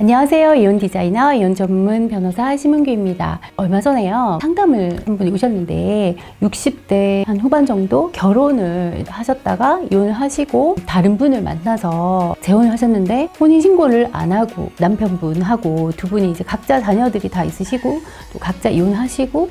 안녕하세요. 이혼 디자이너, 이혼 전문 변호사 심은규입니다. 얼마 전에요. 상담을 한 분이 오셨는데 60대 한 후반 정도 결혼을 하셨다가 이혼을 하시고 다른 분을 만나서 재혼을 하셨는데 혼인신고를 안 하고 남편분하고 두 분이 이제 각자 자녀들이 다 있으시고 또 각자 이혼하시고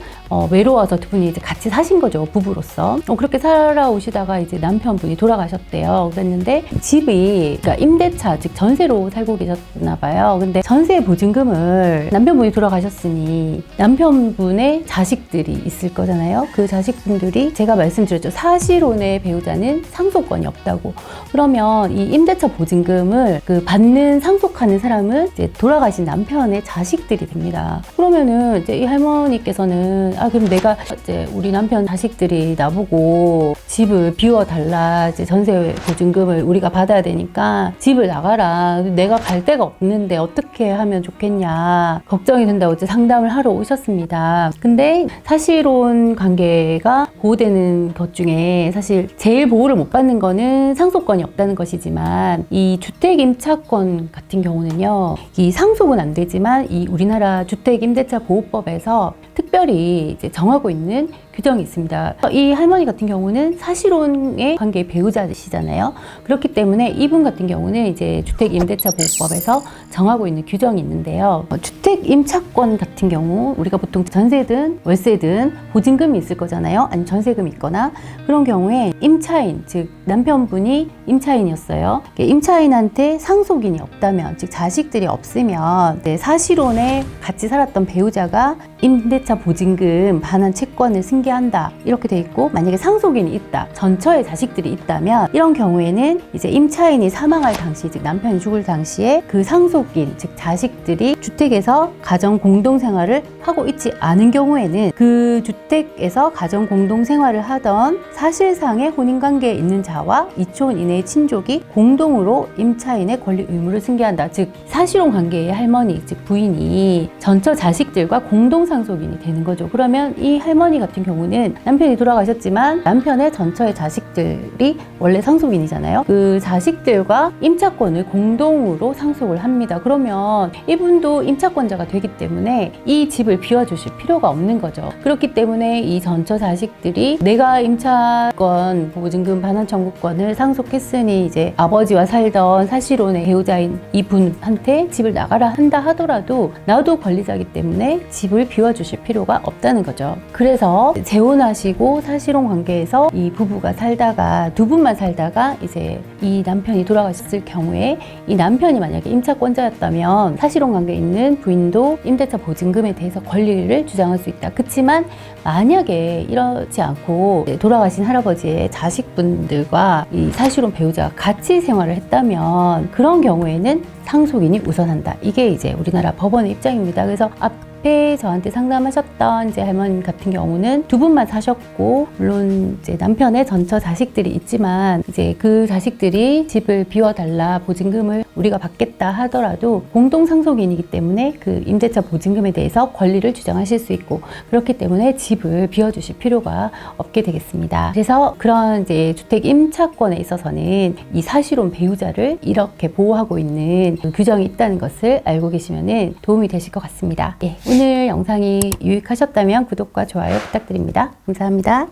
외로워서 두 분이 이제 같이 사신 거죠. 부부로서. 그렇게 살아오시다가 이제 남편분이 돌아가셨대요. 그랬는데 집이 그러니까 임대차 즉 전세로 살고 계셨나 봐요. 근데 전세 보증금을 남편분이 돌아가셨으니 남편분의 자식들이 있을 거잖아요. 그 자식분들이 제가 말씀드렸죠. 사실혼의 배우자는 상속권이 없다고. 그러면 이 임대차 보증금을 받는 상속하는 사람은 이제 돌아가신 남편의 자식들이 됩니다. 그러면은 이제 이 할머니께서는 그럼 내가 이제 우리 남편 자식들이 나보고 집을 비워달라, 이제 전세 보증금을 우리가 받아야 되니까 집을 나가라, 내가 갈 데가 없는데 어떻게 하면 좋겠냐 걱정이 된다고 이제 상담을 하러 오셨습니다. 근데 사실혼 관계가 보호되는 것 중에 사실 제일 보호를 못 받는 거는 상속권이 없다는 것이지만 이 주택임차권 같은 경우는요, 이 상속은 안 되지만 이 우리나라 주택임대차보호법에서 특별히 이제 정하고 있는 규정이 있습니다. 이 할머니 같은 경우는 사실혼의 관계의 배우자시잖아요. 그렇기 때문에 이분 같은 경우는 이제 주택임대차보호법에서 정하고 있는 규정이 있는데요. 주택임차권 같은 경우 우리가 보통 전세든 월세든 보증금이 있을 거잖아요. 아니면 전세금이 있거나 그런 경우에 임차인, 즉 남편분이 임차인이었어요. 임차인한테 상속인이 없다면, 즉 자식들이 없으면 사실혼에 같이 살았던 배우자가 임대차 보증금 반환 채권을 승계한다 이렇게 돼 있고, 만약에 상속인이 있다, 전처의 자식들이 있다면 이런 경우에는 이제 임차인이 사망할 당시, 즉 남편이 죽을 당시에 그 상속인, 즉 자식들이 주택에서 가정 공동 생활을 하고 있지 않은 경우에는 그 주택에서 가정 공동 생활을 하던 사실상의 혼인관계에 있는 자와 이촌 이내의 친족이 공동으로 임차인의 권리 의무를 승계한다. 즉 사실혼 관계의 할머니, 즉 부인이 전처 자식들과 공동 상속인이 되는 거죠. 그러면 이 할머니 같은 경우는 남편이 돌아가셨지만 남편의 전처의 자식들이 원래 상속인이잖아요. 그 자식들과 임차권을 공동으로 상속을 합니다. 그러면 이분도 임차권자가 되기 때문에 이 집을 비워주실 필요가 없는 거죠. 그렇기 때문에 이 전처 자식들이 내가 임차권 보증금 반환 청구권을 상속했으니 이제 아버지와 살던 사실혼의 배우자인 이분한테 집을 나가라 한다 하더라도 나도 권리자이기 때문에 집을 비워주실 필요가 없다는 거죠. 그래서 재혼하시고 사실혼 관계에서 이 부부가 살다가 두 분만 살다가 이제 이 남편이 돌아가셨을 경우에 이 남편이 만약에 임차권자였다면 사실혼 관계에 있는 부인도 임대차 보증금에 대해서 권리를 주장할 수 있다. 그렇지만 만약에 이러지 않고 돌아가신 할아버지의 자식분들과 이 사실혼 배우자가 같이 생활을 했다면 그런 경우에는 상속인이 우선한다. 이게 이제 우리나라 법원의 입장입니다. 그래서 앞에 저한테 상담하셨던 이제 할머니 같은 경우는 두 분만 사셨고, 물론 이제 남편의 전처 자식들이 있지만 이제 그 자식들이 집을 비워달라, 보증금을 우리가 받겠다 하더라도 공동 상속인이기 때문에 그 임대차 보증금에 대해서 권리를 주장하실 수 있고, 그렇기 때문에 집을 비워주실 필요가 없게 되겠습니다. 그래서 그런 이제 주택 임차권에 있어서는 이 사실혼 배우자를 이렇게 보호하고 있는 규정이 있다는 것을 알고 계시면 도움이 되실 것 같습니다. 오늘 영상이 유익하셨다면 구독과 좋아요 부탁드립니다. 감사합니다.